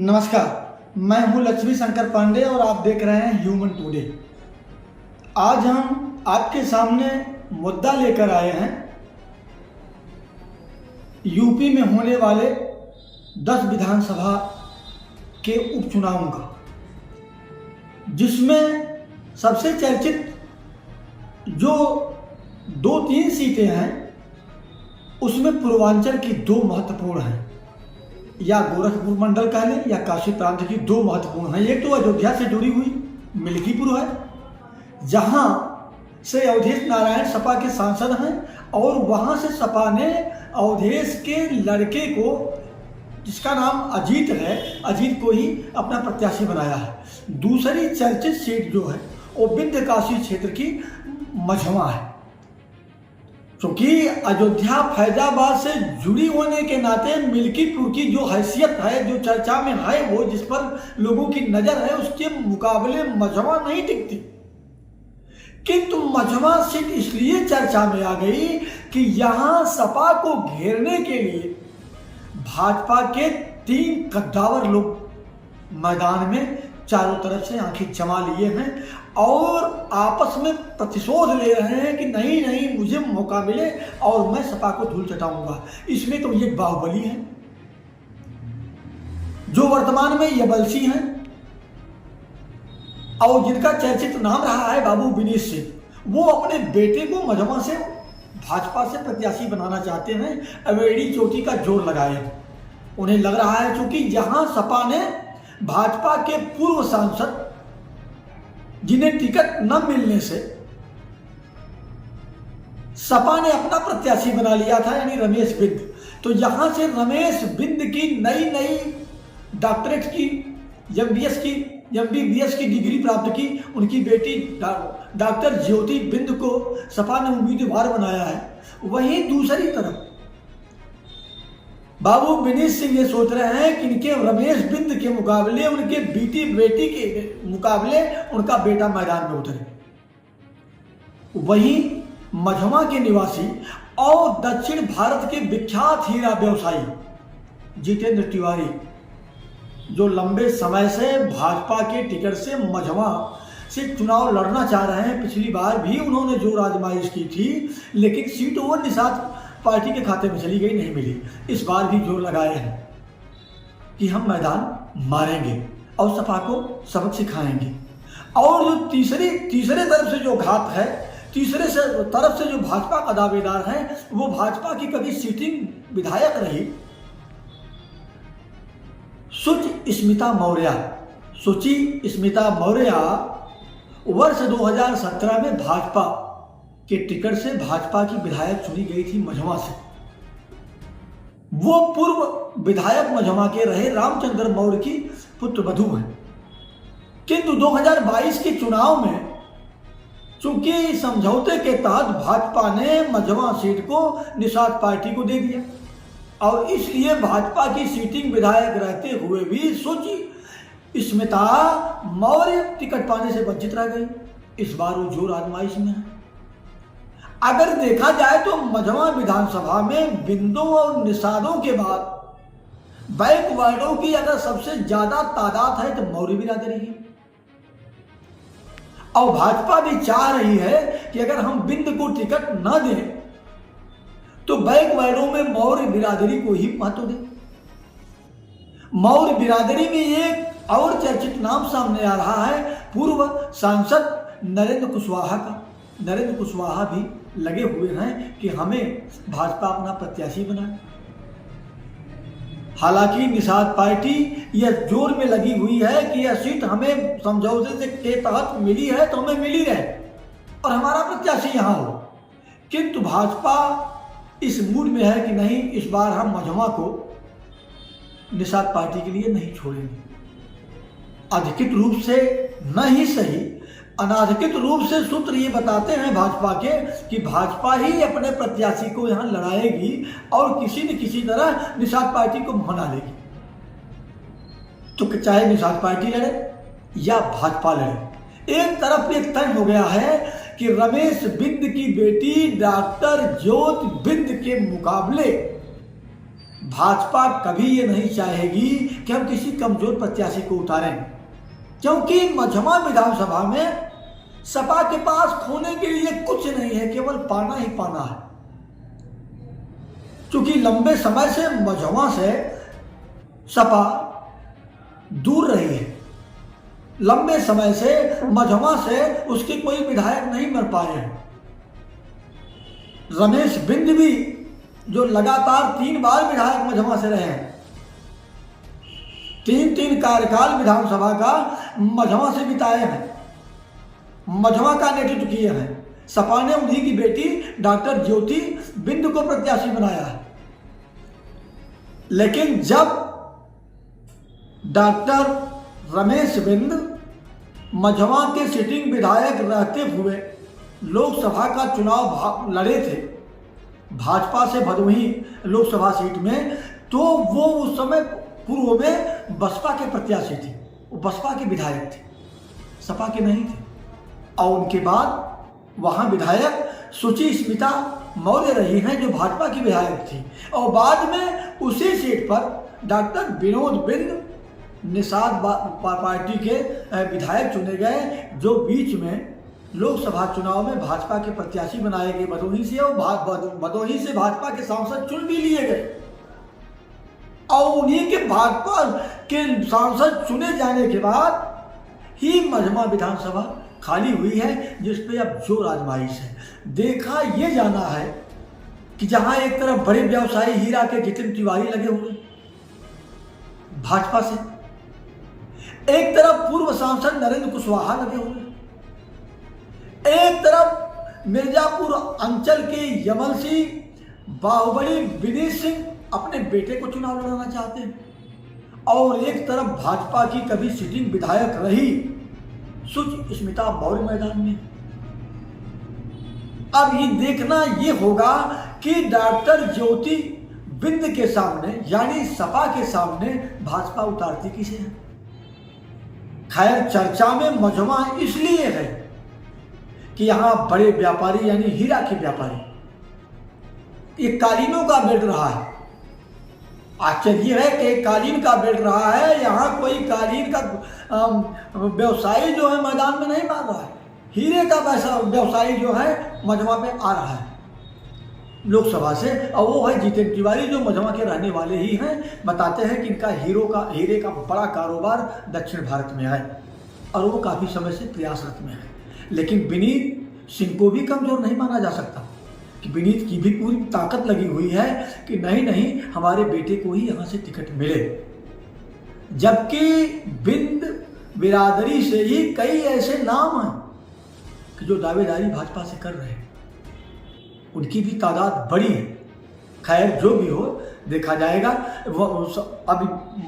नमस्कार, मैं हूं लक्ष्मी शंकर पांडे और आप देख रहे हैं ह्यूमन टुडे। आज हम आपके सामने मुद्दा लेकर आए हैं यूपी में होने वाले 10 विधानसभा के उपचुनावों का, जिसमें सबसे चर्चित जो 2-3 सीटें हैं उसमें पूर्वांचल की 2 महत्वपूर्ण हैं, या गोरखपुर मंडल कह लें या काशी प्रांत की 2 महत्वपूर्ण हैं। एक तो अयोध्या से जुड़ी हुई मिल्कीपुर है, जहां से अवधेश नारायण सपा के सांसद हैं और वहां से सपा ने अवधेश के लड़के को, जिसका नाम अजीत है, अजीत को ही अपना प्रत्याशी बनाया है। दूसरी चर्चित सीट जो है वो विंध्य काशी क्षेत्र की मझवा है। क्योंकि अयोध्या फैजाबाद से जुड़ी होने के नाते मिल्कीपुर की जो हैसियत है, जो चर्चा में है, वो जिस पर लोगों की नजर है, उसके मुकाबले मझवा नहीं टिकती। किंतु मझवा सीट इसलिए चर्चा में आ गई कि यहां सपा को घेरने के लिए भाजपा के 3 कद्दावर लोग मैदान में चारों तरफ से आंखें जमा लिए हैं और आपस में प्रतिशोध ले रहे हैं कि नहीं नहीं, मुझे मौका मिले और मैं सपा को धूल चटाऊंगा। इसमें तो ये बाहुबली है जो वर्तमान में यबलसी हैं और जिनका चर्चित नाम रहा है बाबू विनीश सिंह। वो अपने बेटे को मझवा से भाजपा से प्रत्याशी बनाना चाहते हैं, अवेड़ी चोटी का जोर लगाए। उन्हें लग रहा है क्योंकि जहां सपा ने भाजपा के पूर्व सांसद जिन्हें टिकट न मिलने से सपा ने अपना प्रत्याशी बना लिया था, यानी रमेश बिंद, तो यहां से रमेश बिंद की नई डॉक्टरेट की, MBBS की डिग्री प्राप्त की उनकी बेटी डॉक्टर ज्योति बिंद को सपा ने उम्मीदवार बनाया है। वहीं दूसरी तरफ बाबू विनीश सिंह ये सोच रहे हैं कि इनके रमेश बिंद के मुकाबले, उनके बेटी के मुकाबले उनका बेटा मैदान में उतरे। वहीं मझवा के निवासी और दक्षिण भारत के विख्यात हीरा व्यवसायी जितेंद्र तिवारी, जो लंबे समय से भाजपा के टिकट से मझवा से चुनाव लड़ना चाह रहे हैं। पिछली बार भी उन्होंने जोर आजमाइश की थी, लेकिन सीट वो निषाद पार्टी के खाते में चली गई, नहीं मिली। इस बार भी जोर लगाए हैं कि हम मैदान मारेंगे और सपा को सबक सिखाएंगे। और जो तीसरे तरफ से जो घात है, तीसरे तरफ से जो भाजपा का दावेदार है, वो भाजपा की कभी सिटिंग विधायक रही सुचि स्मिता मौर्य वर्ष 2017 में भाजपा के टिकट से भाजपा की विधायक चुनी गई थी मझवा से। वो पूर्व विधायक मझवा के रहे रामचंद्र मौर्य की पुत्रवधू हैं। किंतु 2022 के चुनाव में चूंकि समझौते के तहत भाजपा ने मझवा सीट को निषाद पार्टी को दे दिया और इसलिए भाजपा की सीटिंग विधायक रहते हुए भी सुचि स्मिता मौर्य टिकट पाने से वंचित रह गई। इस बार वो जोर आजमाइश में है। अगर देखा जाए तो मझवा विधानसभा में बिंदों और निषादों के बाद बैकवर्डों की अगर सबसे ज्यादा तादाद है तो मौर्य बिरादरी है। और भाजपा भी चाह रही है कि अगर हम बिंद को टिकट न दें तो बैकवर्डों में मौर्य बिरादरी को ही महत्व दें। मौर्य बिरादरी में एक और चर्चित नाम सामने आ रहा है पूर्व सांसद नरेंद्र कुशवाहा का। नरेंद्र कुशवाहा भी लगे हुए हैं कि हमें भाजपा अपना प्रत्याशी बनाए। हालांकि निषाद पार्टी यह जोर में लगी हुई है कि यह सीट हमें समझौते के तहत मिली है तो हमें मिली रहे और हमारा प्रत्याशी यहां हो। किंतु भाजपा इस मूड में है कि नहीं, इस बार हम मझवा को निषाद पार्टी के लिए नहीं छोड़ेंगे। अधिकृत रूप से न ही सही, अनाधिकृत रूप से सूत्र ये बताते हैं भाजपा के कि भाजपा ही अपने प्रत्याशी को यहां लड़ाएगी और किसी न किसी तरह निषाद पार्टी को मना लेगी। तो चाहे निषाद पार्टी लड़े या भाजपा लड़े, एक तरफ ये तय हो गया है कि रमेश बिंद की बेटी डॉक्टर ज्योति बिंद के मुकाबले भाजपा कभी ये नहीं चाहेगी कि हम किसी कमजोर प्रत्याशी को उतारें, क्योंकि मझमा विधानसभा में सपा के पास खोने के लिए कुछ नहीं है, केवल पाना ही पाना है। क्योंकि लंबे समय से मझमा से सपा दूर रही है, लंबे समय से मझमा से उसके कोई विधायक नहीं मर पाए हैं। रमेश बिंद भी जो लगातार 3 बार विधायक मझमा से रहे हैं, 3 कार्यकाल विधानसभा का मझमा से बिताए हैं, मझमा का नेतृत्व किए हैं। सपा ने उन्हीं की बेटी डॉक्टर ज्योति बिंद को प्रत्याशी बनाया है। लेकिन जब डॉक्टर रमेश बिंद मझमा के सिटिंग विधायक रहते हुए लोकसभा का चुनाव लड़े थे भाजपा से भदोही लोकसभा सीट में, तो वो उस समय पूर्व में बसपा के प्रत्याशी थे, वो बसपा के विधायक थे, सपा के नहीं थे। और उनके बाद वहाँ विधायक सुचि स्मिता मौर्य रही हैं जो भाजपा की विधायक थी, और बाद में उसी सीट पर डॉक्टर विनोद बिंद निषाद पार्टी के विधायक चुने गए, जो बीच में लोकसभा चुनाव में भाजपा के प्रत्याशी बनाए गए भदोही से, और भदोही से भाजपा के सांसद चुन भी लिए गए। और उन्हीं के भाजपा के सांसद चुने जाने के बाद ही मझमा विधानसभा खाली हुई है, जिस पे अब जोर आजमाइश है। देखा ये जाना है कि जहां एक तरफ बड़े व्यवसायी हीरा के जितिन तिवारी लगे हुए भाजपा से, एक तरफ पूर्व सांसद नरेंद्र कुशवाहा लगे हुए, एक तरफ मिर्जापुर अंचल के यमल सिंह बाहुबली विनीत सिंह अपने बेटे को चुनाव लड़ाना चाहते हैं, और एक तरफ भाजपा की कभी सिटिंग विधायक रही सुचि स्मिता मौर्य मैदान में। अब ये देखना ये होगा कि डॉक्टर ज्योति बिंद के सामने यानी सपा के सामने भाजपा उतारती किसे है। खैर चर्चा में मझमा इसलिए है कि यहां बड़े व्यापारी यानी हीरा के व्यापारी, ये कालीनों का बेल्ट रहा है। आश्चर्य है कि कालीन का बेल्ट रहा है, यहाँ कोई कालीन का व्यवसायी जो है मैदान में नहीं मार रहा है, हीरे का वैसा व्यवसायी जो है मझमा पे आ रहा है लोकसभा से, और वो है जितेन तिवारी जो मझमा के रहने वाले ही हैं। बताते हैं कि इनका हीरे का बड़ा कारोबार दक्षिण भारत में है और वो काफ़ी समय से प्रयासरत में है। लेकिन विनीत सिंह को भी कमजोर नहीं माना जा सकता कि विनीत की भी पूरी ताकत लगी हुई है कि नहीं हमारे बेटे को ही यहाँ से टिकट मिले। जबकि बिंद बिरादरी से ही कई ऐसे नाम हैं कि जो दावेदारी भाजपा से कर रहे हैं, उनकी भी तादाद बड़ी है। खैर जो भी हो देखा जाएगा। अभी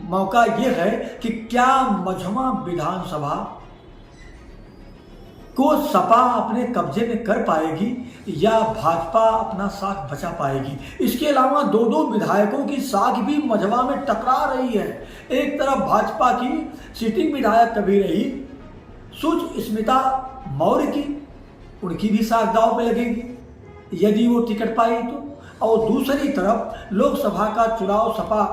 मौका ये है कि क्या मझमा विधानसभा को सपा अपने कब्जे में कर पाएगी या भाजपा अपना साख बचा पाएगी। इसके अलावा 2 विधायकों की साख भी मझमा में टकरा रही है। एक तरफ भाजपा की सिटिंग विधायक कभी रही सुचि स्मिता मौर्य की, उनकी भी साख दांव पे लगेगी यदि वो टिकट पाई तो, और दूसरी तरफ लोकसभा का चुनाव सपा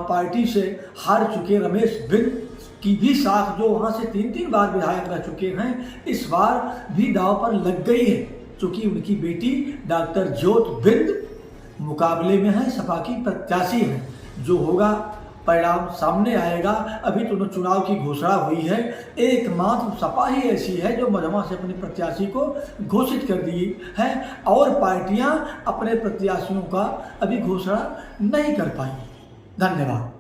पार्टी से हार चुके रमेश बिंद की भी साख जो वहाँ से 3 बार विधायक रह चुके हैं, इस बार भी दांव पर लग गई है, क्योंकि उनकी बेटी डॉक्टर ज्योति बिंद मुकाबले में है, सपा की प्रत्याशी है। जो होगा परिणाम सामने आएगा। अभी तो चुनाव की घोषणा हुई है, एकमात्र सपा ही ऐसी है जो मझमा से अपने प्रत्याशी को घोषित कर दी है, और पार्टियां अपने प्रत्याशियों का अभी घोषणा नहीं कर पाई। धन्यवाद।